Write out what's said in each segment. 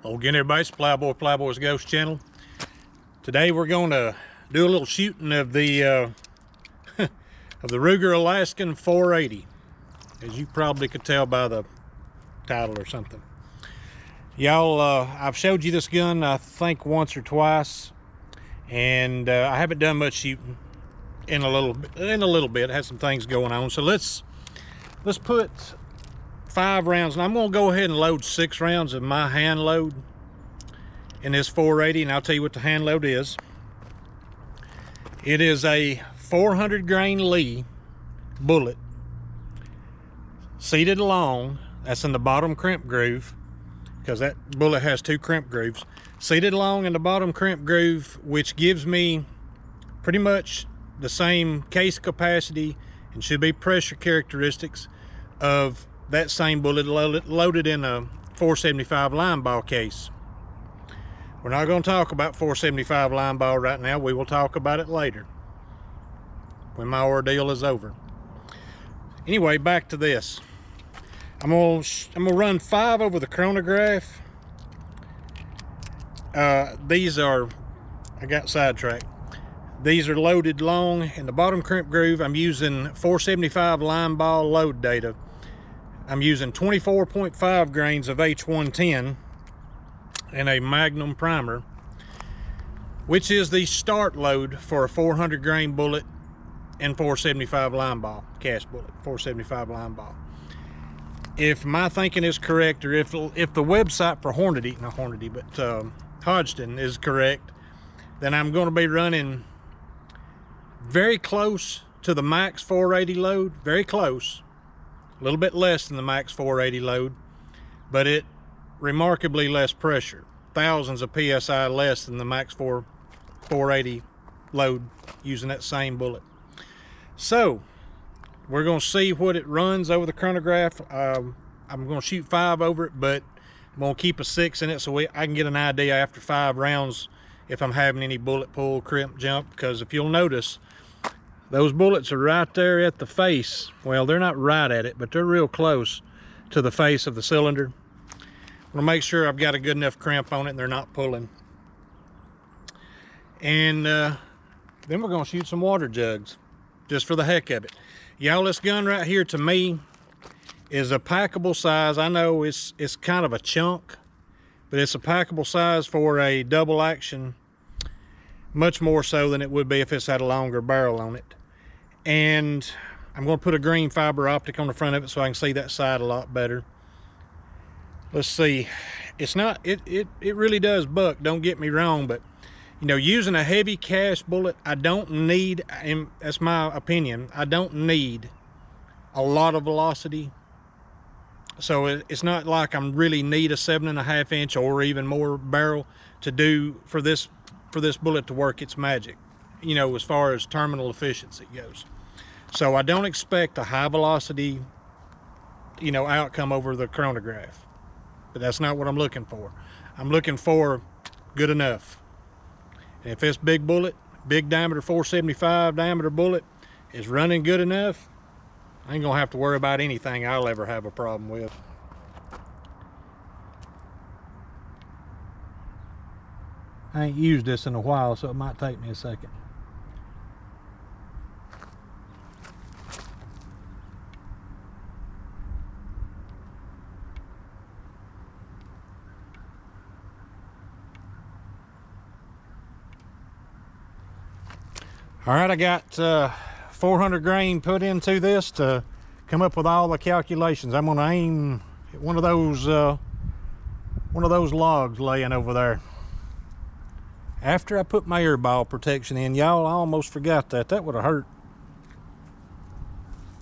Again, everybody, it's Plowboy's Ghost Channel. Today we're going to do a little shooting of the of the Ruger Alaskan 480, as you probably could tell by the title or something. Y'all, I've showed you this gun I think once or twice, and I haven't done much shooting in a little bit. Had some things going on, so let's put 5 rounds, and I'm going to go ahead and load 6 rounds of my hand load in this 480, and I'll tell you what the hand load is. It is a 400 grain Lee bullet, seated long. That's in the bottom crimp groove, because that bullet has 2 crimp grooves. Seated long in the bottom crimp groove, which gives me pretty much the same case capacity and should be pressure characteristics of that same bullet loaded in a 475 line ball case. We're not going to talk about 475 line ball right now. We will talk about it later when my ordeal is over. Anyway, back to this. I'm gonna run 5 over the chronograph. These are, I got sidetracked. These are loaded long in the bottom crimp groove. I'm using 475 line ball load data. I'm using 24.5 grains of H110 and a Magnum primer, which is the start load for a 400 grain bullet and 475 line ball, cast bullet, 475 line ball. If my thinking is correct, or if the website for Hodgdon is correct, then I'm going to be running very close to the max 480 load, very close. A little bit less than the max 480 load, but it remarkably less pressure, thousands of psi less than the max 480 load using that same bullet. So we're going to see what it runs over the chronograph. I'm going to shoot 5 over it, but I'm going to keep a 6 in it so I can get an idea after 5 rounds if I'm having any bullet pull, crimp, jump, because if you'll notice, those bullets are right there at the face. Well, they're not right at it, but they're real close to the face of the cylinder. I'm gonna make sure I've got a good enough crimp on it and they're not pulling. And then we're gonna shoot some water jugs, just for the heck of it. Y'all, this gun right here to me is a packable size. I know it's kind of a chunk, but it's a packable size for a double action, much more so than it would be if it's had a longer barrel on it. And I'm going to put a green fiber optic on the front of it so I can see that side a lot better. Let's see. It's not, it really does buck, don't get me wrong, but you know, using a heavy cast bullet, I don't need, and that's my opinion, I don't need a lot of velocity. So it's not like I'm really need a 7.5 inch or even more barrel to do for this bullet to work its magic, you know, as far as terminal efficiency goes. So I don't expect a high velocity, you know, outcome over the chronograph, but that's not what I'm looking for. I'm looking for good enough. And if this big bullet, big diameter 475 diameter bullet is running good enough, I ain't gonna have to worry about anything I'll ever have a problem with. I ain't used this in a while, so it might take me a second. All right, I got 400 grain put into this to come up with all the calculations. I'm gonna aim at one of those logs laying over there. After I put my air ball protection in, y'all, I almost forgot that. That would have hurt.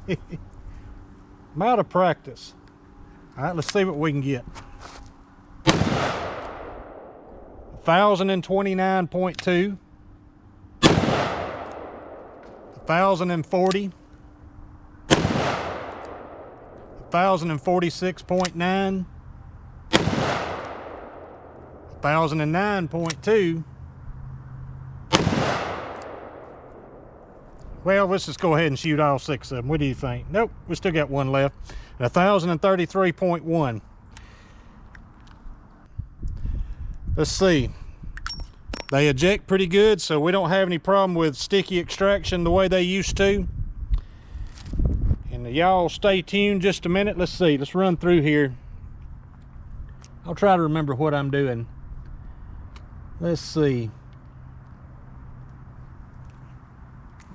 I'm out of practice. All right, let's see what we can get. 1029.2. 1040. 1046.9. 1009.2. Well, let's just go ahead and shoot all 6 of them. What do you think? Nope, we still got one left. 1033.1. Let's see. They eject pretty good, so we don't have any problem with sticky extraction the way they used to. And y'all stay tuned just a minute. Let's see, let's run through here. I'll try to remember what I'm doing. Let's see.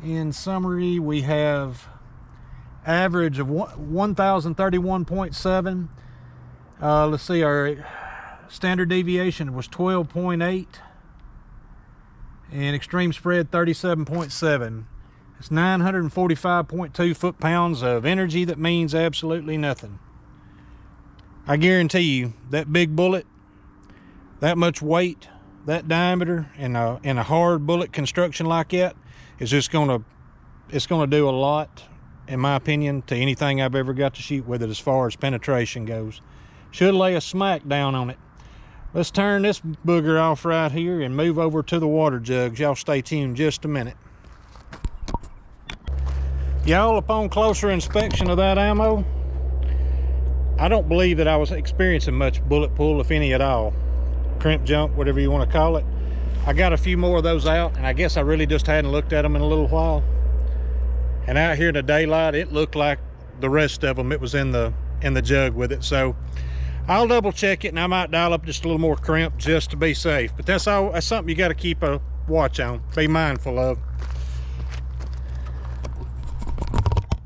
In summary, we have average of 1031.7. Let's see, our standard deviation was 12.8. And extreme spread 37.7. It's 945.2 foot-pounds of energy. That means absolutely nothing. I guarantee you that big bullet, that much weight, that diameter, and a hard bullet construction like that is just gonna do a lot, in my opinion, to anything I've ever got to shoot with it as far as penetration goes. Should lay a smack down on it. Let's turn this booger off right here and move over to the water jugs. Y'all stay tuned just a minute. Y'all, upon closer inspection of that ammo, I don't believe that I was experiencing much bullet pull, if any at all. Crimp jump, whatever you want to call it. I got a few more of those out, and I guess I really just hadn't looked at them in a little while. And out here in the daylight, it looked like the rest of them, it was in the jug with it. So I'll double check it, and I might dial up just a little more crimp just to be safe. But that's something you got to keep a watch on, be mindful of.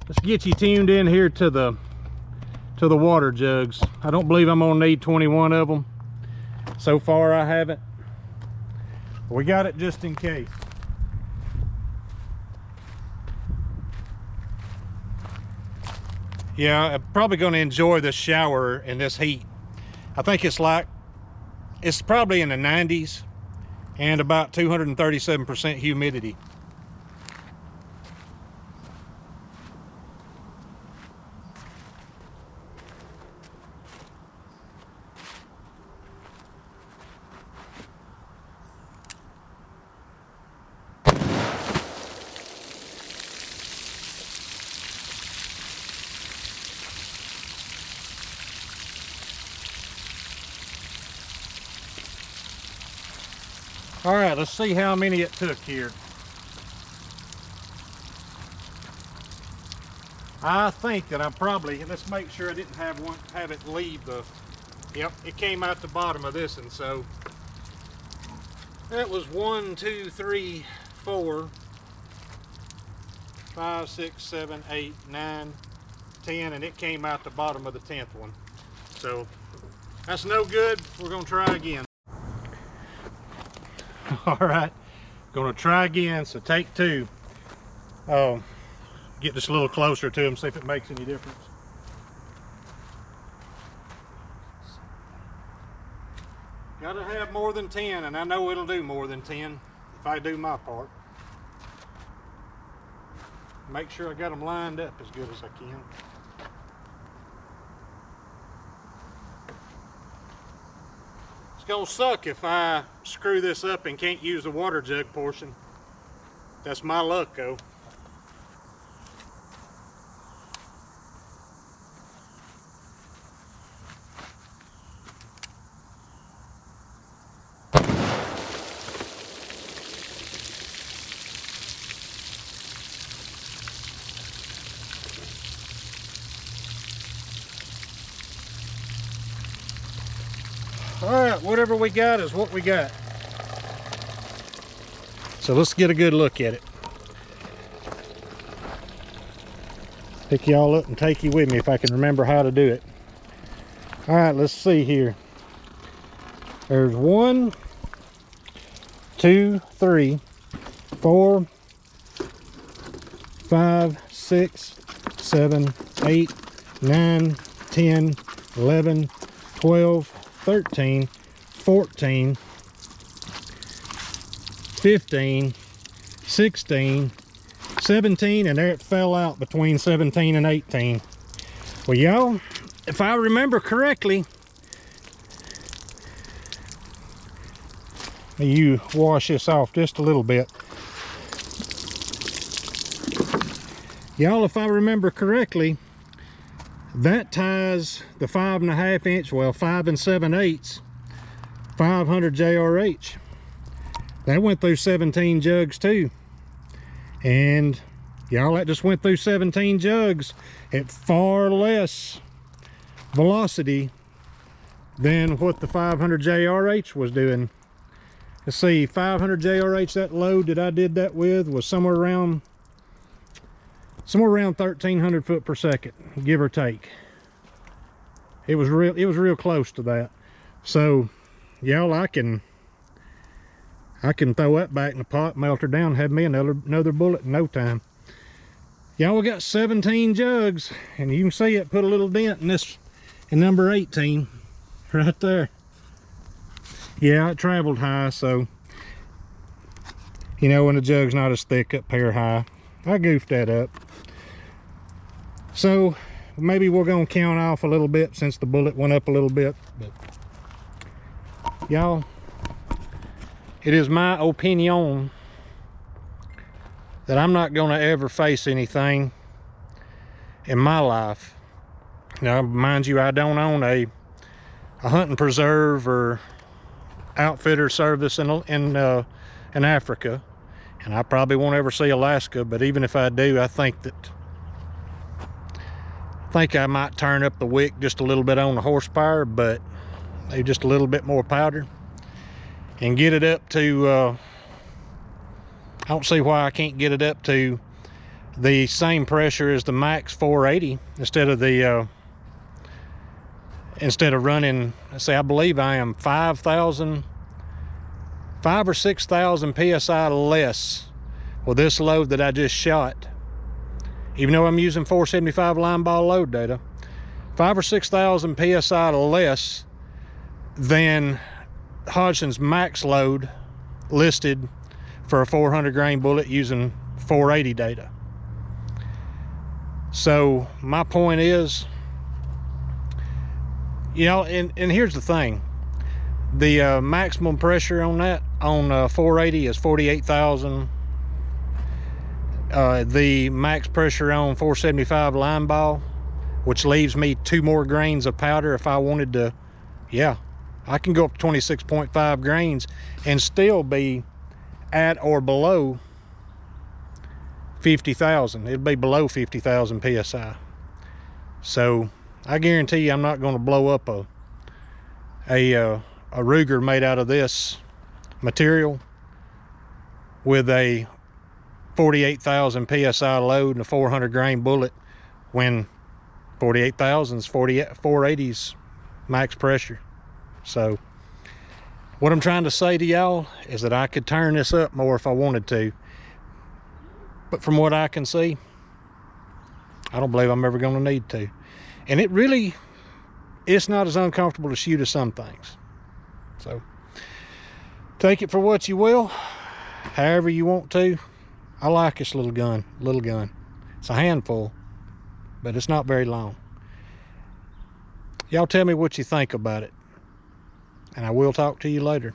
Let's get you tuned in here to the water jugs. I don't believe I'm gonna need 21 of them. So far I haven't. We got it just in case. Yeah, I'm probably going to enjoy this shower in this heat. I think it's probably in the 90s and about 237% humidity. All right, let's see how many it took here. I think that let's make sure I didn't have it leave the, yep, it came out the bottom of this, and so that was 1, 2, 3, 4, 5, 6, 7, 8, 9, 10, and it came out the bottom of the 10th one. So that's no good. We're gonna try again. All right, gonna try again, so take 2. Get just a little closer to them, see if it makes any difference. Gotta have more than 10, and I know it'll do more than 10 if I do my part. Make sure I got them lined up as good as I can. It's gonna suck if I screw this up and can't use the water jug portion. That's my luck though. All right, whatever we got is what we got. So let's get a good look at it. Pick y'all up and take you with me if I can remember how to do it. All right, let's see here. There's 1, 2, 3, 4, 5, 6, 7, 8, 9, 10, 11, 12, 13, 14, 15, 16, 17, and there it fell out between 17 and 18. Well, y'all, if I remember correctly, you wash this off just a little bit. Y'all, if I remember correctly, that ties the 5 1/2 inch, well, 5 7/8 500 JRH. That went through 17 jugs too. And y'all, that just went through 17 jugs at far less velocity than what the 500 JRH was doing. Let's see, 500 JRH, that load that I did that with was somewhere around 1,300 foot per second, give or take. It was real close to that. So y'all, I can throw that back in the pot, melt her down, have me another bullet in no time. Y'all, we got 17 jugs, and you can see it put a little dent in number 18 right there. Yeah, it traveled high, so you know when the jug's not as thick up here high. I goofed that up. So maybe we're gonna count off a little bit since the bullet went up a little bit. But y'all, it is my opinion that I'm not gonna ever face anything in my life. Now, mind you, I don't own a hunting preserve or outfitter service in Africa, and I probably won't ever see Alaska. But even if I do, I think I might turn up the wick just a little bit on the horsepower, but maybe just a little bit more powder, and get it up to I don't see why I can't get it up to the same pressure as the Max 480 instead of running, let's say, I believe I am 5 or 6,000 psi less with this load that I just shot. Even though I'm using 475 line ball load data, 5 or 6,000 psi less than Hodgson's max load listed for a 400 grain bullet using 480 data. So my point is, you know, and here's the thing, the maximum pressure on that on 480 is 48,000. The max pressure on 475 line ball, which leaves me 2 more grains of powder if I wanted to, yeah, I can go up to 26.5 grains and still be at or below 50,000. It'd be below 50,000 psi. So I guarantee you I'm not going to blow up a Ruger made out of this material with a 48,000 psi load and a 400 grain bullet when 48,000 is 480's max pressure. So what I'm trying to say to y'all is that I could turn this up more if I wanted to, but from what I can see, I don't believe I'm ever going to need to. And it's not as uncomfortable to shoot as some things. So take it for what you will, however you want to. I like this little gun. It's a handful, but it's not very long. Y'all tell me what you think about it, and I will talk to you later.